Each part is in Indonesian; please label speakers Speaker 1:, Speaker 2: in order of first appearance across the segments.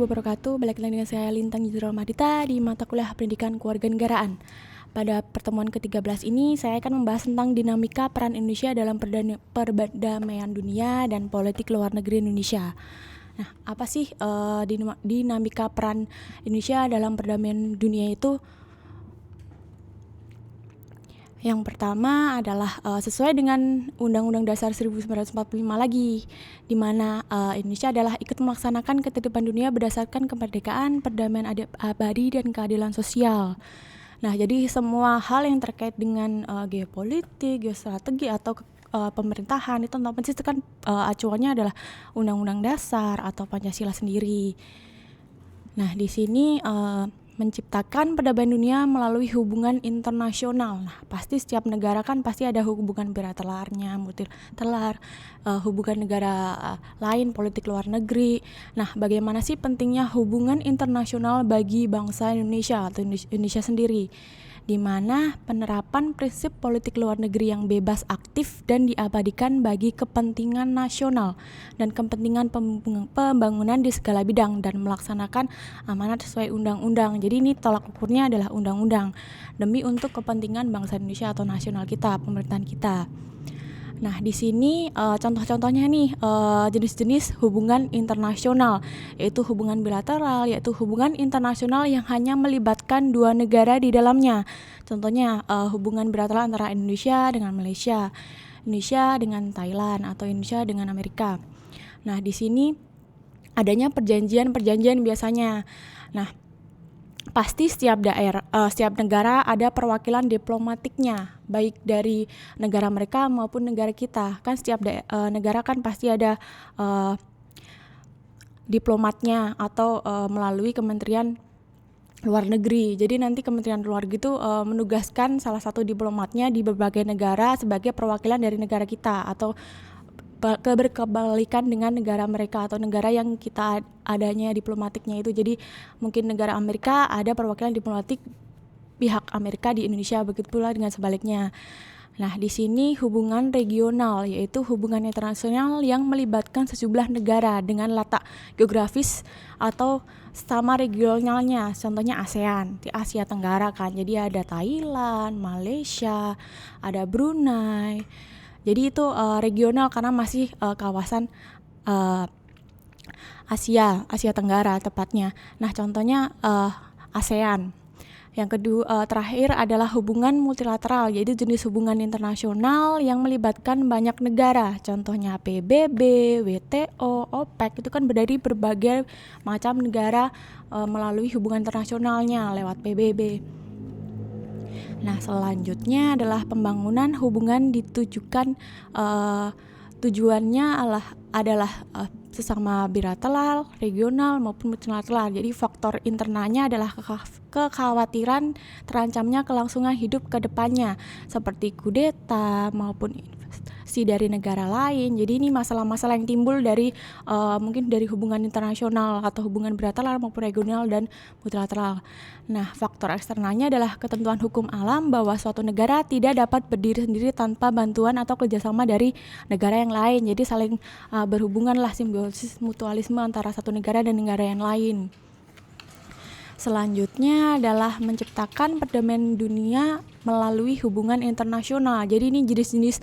Speaker 1: wabarakatuh. Balik lagi dengan saya Lintang Yudhira Madita di mata kuliah Pendidikan Kewarganegaraan. Pada pertemuan ke-13 ini saya akan membahas tentang dinamika peran Indonesia dalam perdamaian dunia dan politik luar negeri Indonesia. Nah, apa sih dinamika peran Indonesia dalam perdamaian dunia itu? Yang pertama adalah sesuai dengan Undang-Undang Dasar 1945 lagi, di mana Indonesia adalah ikut melaksanakan ketertiban dunia berdasarkan kemerdekaan, perdamaian abadi, dan keadilan sosial. Nah, jadi semua hal yang terkait dengan geopolitik, geostrategi, atau pemerintahan itu otomatis itu kan acuannya adalah Undang-Undang Dasar atau Pancasila sendiri. Nah, di sini menciptakan perdamaian dunia melalui hubungan internasional. Nah, pasti setiap negara kan pasti ada hubungan bilateralnya, multilateral, hubungan negara lain, politik luar negeri. Nah, bagaimana sih pentingnya hubungan internasional bagi bangsa Indonesia atau Indonesia sendiri? Di mana penerapan prinsip politik luar negeri yang bebas aktif dan diabadikan bagi kepentingan nasional dan kepentingan pembangunan di segala bidang dan melaksanakan amanat sesuai undang-undang. Jadi ini tolak ukurnya adalah undang-undang demi untuk kepentingan bangsa Indonesia atau nasional kita, pemerintahan kita. Nah, di sini contoh-contohnya nih jenis-jenis hubungan internasional, yaitu hubungan bilateral, yaitu hubungan internasional yang hanya melibatkan dua negara di dalamnya. Contohnya hubungan bilateral antara Indonesia dengan Malaysia, Indonesia dengan Thailand, atau Indonesia dengan Amerika. Nah, di sini adanya perjanjian-perjanjian biasanya. Nah, pasti setiap negara ada perwakilan diplomatiknya, baik dari negara mereka maupun negara kita. Kan setiap negara kan pasti ada diplomatnya atau melalui Kementerian Luar Negeri. Jadi nanti Kementerian Luar Negeri itu menugaskan salah satu diplomatnya di berbagai negara sebagai perwakilan dari negara kita atau berkebalikan dengan negara mereka atau negara yang kita adanya diplomatiknya itu. Jadi mungkin negara Amerika ada perwakilan diplomatik pihak Amerika di Indonesia, begitu pula dengan sebaliknya. Nah, di sini hubungan regional, yaitu hubungan internasional yang melibatkan sejumlah negara dengan letak geografis atau sama regionalnya. Contohnya ASEAN, di Asia Tenggara kan. Jadi ada Thailand, Malaysia, ada Brunei. Jadi itu regional karena masih kawasan Asia Tenggara tepatnya. Nah, contohnya ASEAN. Yang kedua terakhir adalah hubungan multilateral, yaitu jenis hubungan internasional yang melibatkan banyak negara. Contohnya PBB, WTO, OPEC, itu kan dari berbagai macam negara melalui hubungan internasionalnya lewat PBB. Nah, selanjutnya adalah pembangunan hubungan ditujukan tujuannya adalah sesama bilateral, regional maupun multilateral. Jadi faktor internalnya adalah kekhawatiran terancamnya kelangsungan hidup ke depannya seperti kudeta maupun investasi dari negara lain. Jadi ini masalah-masalah yang timbul dari mungkin dari hubungan internasional atau hubungan bilateral maupun regional dan multilateral. Nah, faktor eksternalnya adalah ketentuan hukum alam bahwa suatu negara tidak dapat berdiri sendiri tanpa bantuan atau kerjasama dari negara yang lain. Jadi saling berhubunganlah, simbiosis mutualisme antara satu negara dan negara yang lain. Selanjutnya adalah menciptakan perdamaian dunia melalui hubungan internasional. Jadi ini jenis-jenis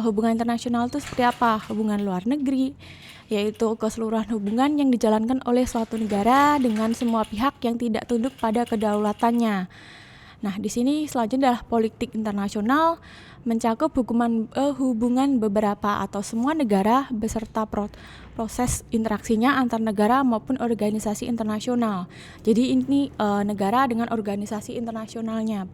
Speaker 1: hubungan internasional itu seperti apa? Hubungan luar negeri, yaitu keseluruhan hubungan yang dijalankan oleh suatu negara dengan semua pihak yang tidak tunduk pada kedaulatannya. Nah, di sini selanjutnya adalah politik internasional, mencakup hubungan beberapa atau semua negara beserta proses interaksinya antar negara maupun organisasi internasional. Jadi ini negara dengan organisasi internasionalnya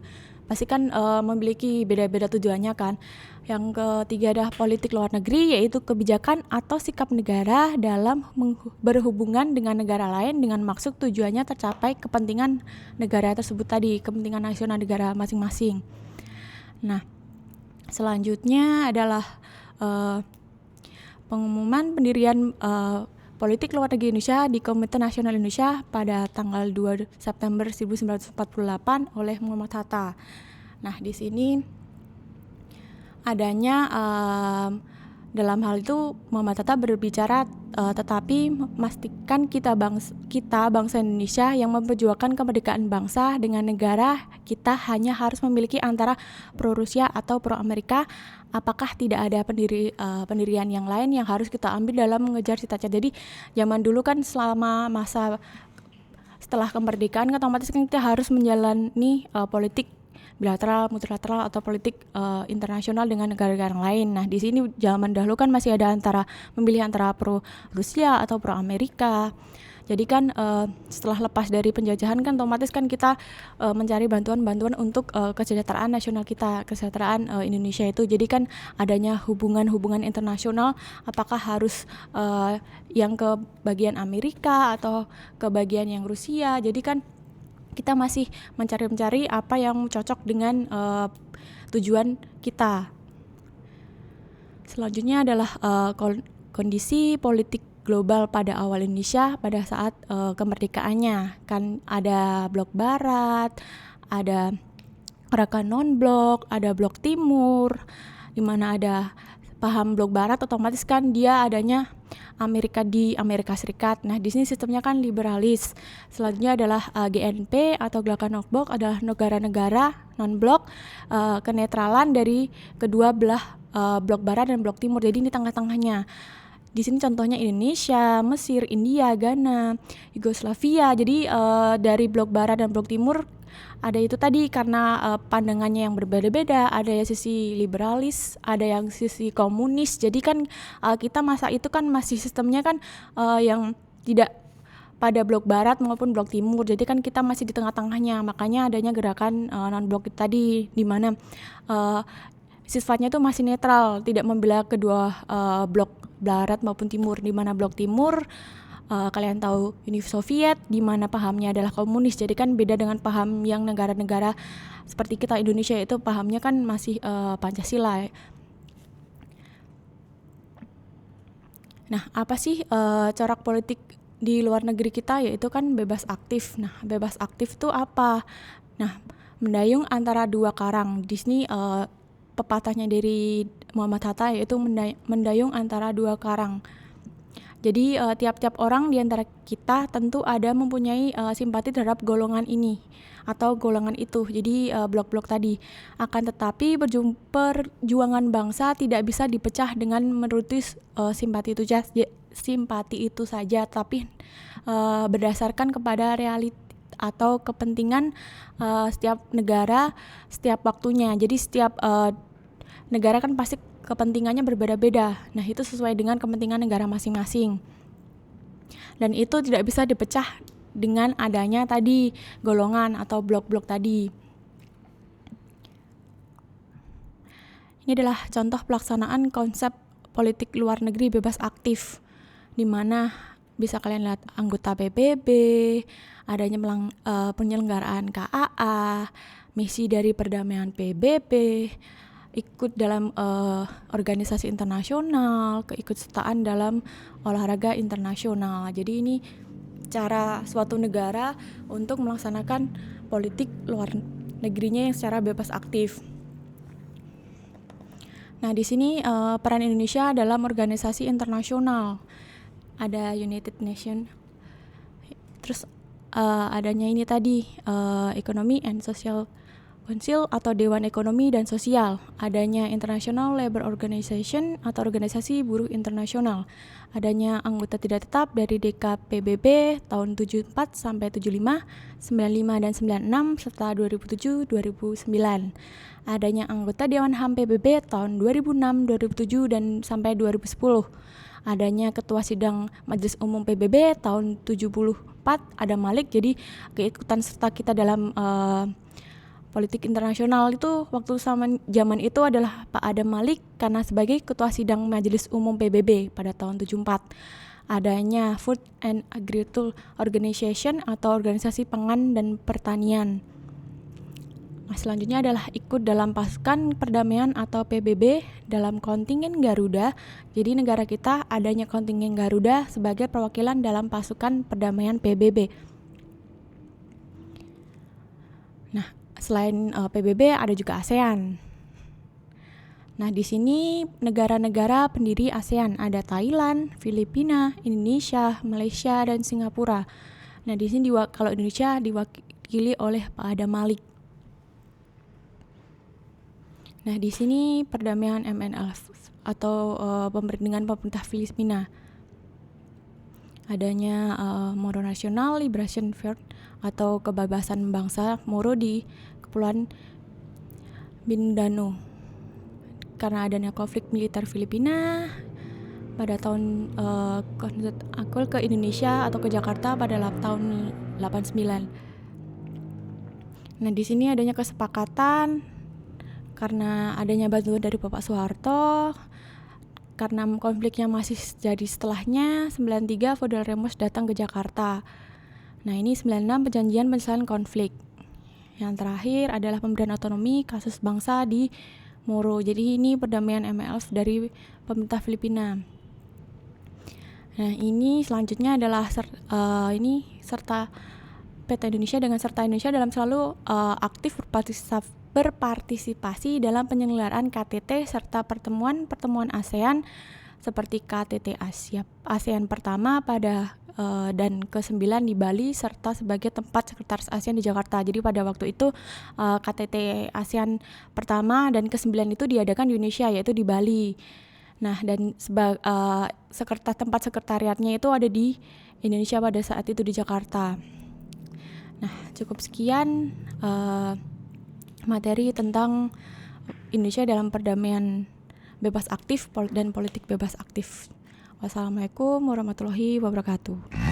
Speaker 1: pasti kan memiliki beda-beda tujuannya kan. Yang ketiga adalah politik luar negeri, yaitu kebijakan atau sikap negara dalam berhubungan dengan negara lain dengan maksud tujuannya tercapai kepentingan negara tersebut tadi, kepentingan nasional negara masing-masing. Nah, selanjutnya adalah pengumuman pendirian politik luar negeri Indonesia di Komite Nasional Indonesia pada tanggal 2 September 1948 oleh Muhammad Hatta. Nah, di sini adanya Dalam hal itu Muhammad Hatta berbicara tetapi memastikan kita bangsa Indonesia yang memperjuangkan kemerdekaan bangsa dengan negara kita hanya harus memiliki antara pro Rusia atau pro Amerika. Apakah tidak ada pendirian yang lain yang harus kita ambil dalam mengejar cita-cita? Jadi zaman dulu kan selama masa setelah kemerdekaan kan otomatis kan kita harus menjalani politik bilateral, multilateral atau politik internasional dengan negara-negara lain. Nah, di sini zaman dahulu kan masih ada memilih antara pro Rusia atau pro Amerika. Jadi kan setelah lepas dari penjajahan kan otomatis kan kita mencari bantuan-bantuan untuk kesejahteraan nasional kita, kesejahteraan Indonesia itu. Jadi kan adanya hubungan-hubungan internasional, apakah harus yang ke bagian Amerika atau ke bagian yang Rusia. Jadi kan kita masih mencari apa yang cocok dengan tujuan kita. Selanjutnya adalah kondisi politik global pada awal Indonesia pada saat kemerdekaannya. Kan ada blok barat, ada gerakan non-blok, ada blok timur, di mana ada paham blok barat otomatis kan dia adanya di Amerika Serikat. Nah, di sini sistemnya kan liberalis. Selanjutnya adalah GNP atau gerakan non-blok adalah negara-negara non-blok kenetralan dari kedua belah blok barat dan blok timur. Jadi ini tengah-tengahnya. Di sini contohnya Indonesia, Mesir, India, Ghana, Yugoslavia. Jadi dari blok barat dan blok timur ada itu tadi karena pandangannya yang berbeda-beda, ada yang sisi liberalis, ada yang sisi komunis. Jadi kan kita masa itu kan masih sistemnya kan yang tidak pada blok barat maupun blok timur. Jadi kan kita masih di tengah-tengahnya. Makanya adanya gerakan non-blok tadi di mana sifatnya itu masih netral, tidak membela kedua blok barat maupun timur. Di mana blok timur kalian tahu Uni Soviet, di mana pahamnya adalah komunis. Jadi kan beda dengan paham yang negara-negara seperti kita Indonesia itu pahamnya kan masih Pancasila. Nah, apa sih corak politik di luar negeri kita? Yaitu kan bebas aktif. Nah, bebas aktif itu apa? Nah, mendayung antara dua karang. Di sini pepatahnya dari Muhammad Hatta yaitu mendayung antara dua karang. Jadi tiap-tiap orang di antara kita tentu ada mempunyai simpati terhadap golongan ini atau golongan itu. Jadi blok-blok tadi. Akan tetapi perjuangan bangsa tidak bisa dipecah dengan menuruti simpati itu saja, tapi berdasarkan kepada realita atau kepentingan setiap negara setiap waktunya. Jadi setiap negara kan pasti kepentingannya berbeda-beda. Nah, itu sesuai dengan kepentingan negara masing-masing. Dan itu tidak bisa dipecah dengan adanya tadi golongan atau blok-blok tadi. Ini adalah contoh pelaksanaan konsep politik luar negeri bebas aktif, di mana bisa kalian lihat anggota PBB, adanya penyelenggaraan KAA, misi dari perdamaian PBB, ikut dalam organisasi internasional, keikutsertaan dalam olahraga internasional. Jadi ini cara suatu negara untuk melaksanakan politik luar negerinya yang secara bebas aktif. Nah, di sini peran Indonesia dalam organisasi internasional. Ada United Nations. Terus adanya ini tadi Economy and Social Council atau Dewan Ekonomi dan Sosial, adanya International Labour Organization atau Organisasi Buruh Internasional, adanya anggota tidak tetap dari DKPBB tahun 74 sampai 75, 95 dan 96 serta 2007 2009. Adanya anggota Dewan HAM PBB tahun 2006, 2007 dan sampai 2010. Adanya Ketua Sidang Majelis Umum PBB tahun 74 ada Malik. Jadi keikutan serta kita dalam politik internasional itu waktu zaman itu adalah Pak Adam Malik karena sebagai Ketua Sidang Majelis Umum PBB pada tahun 74. Adanya Food and Agriculture Organization atau Organisasi Pangan dan Pertanian. Nah, selanjutnya adalah ikut dalam pasukan perdamaian atau PBB dalam kontingen Garuda. Jadi negara kita adanya kontingen Garuda sebagai perwakilan dalam pasukan perdamaian PBB. Nah, selain PBB ada juga ASEAN. Nah, di sini negara-negara pendiri ASEAN ada Thailand, Filipina, Indonesia, Malaysia, dan Singapura. Nah, di sini kalau Indonesia diwakili oleh Pak Adam Malik. Nah, di sini perdamaian MNLF atau dengan pemerintah Filipina. Adanya Moro National Liberation Front atau kebebasan bangsa Moro di Kepulauan Mindanao. Karena adanya konflik militer Filipina pada tahun Akul ke Indonesia atau ke Jakarta pada tahun 89. Nah, di sini adanya kesepakatan karena adanya bantuan dari Bapak Soeharto. Karena konfliknya masih jadi setelahnya, 93 Federal Remos datang ke Jakarta. Nah, ini 96 perjanjian penyelesaian konflik. Yang terakhir adalah pemberian otonomi kasus bangsa di Moro. Jadi ini perdamaian MLF dari pemerintah Filipina. Nah, ini selanjutnya adalah serta PT Indonesia dengan serta Indonesia dalam selalu aktif berpartisipasi dalam penyelenggaraan KTT serta pertemuan-pertemuan ASEAN seperti KTT ASEAN pertama pada dan ke-9 di Bali serta sebagai tempat sekretaris ASEAN di Jakarta. Jadi pada waktu itu KTT ASEAN pertama dan ke-9 itu diadakan di Indonesia, yaitu di Bali. Nah, dan tempat sekretariatnya itu ada di Indonesia pada saat itu di Jakarta. Nah, cukup sekian materi tentang Indonesia dalam perdamaian bebas aktif dan politik bebas aktif. Wassalamualaikum warahmatullahi wabarakatuh.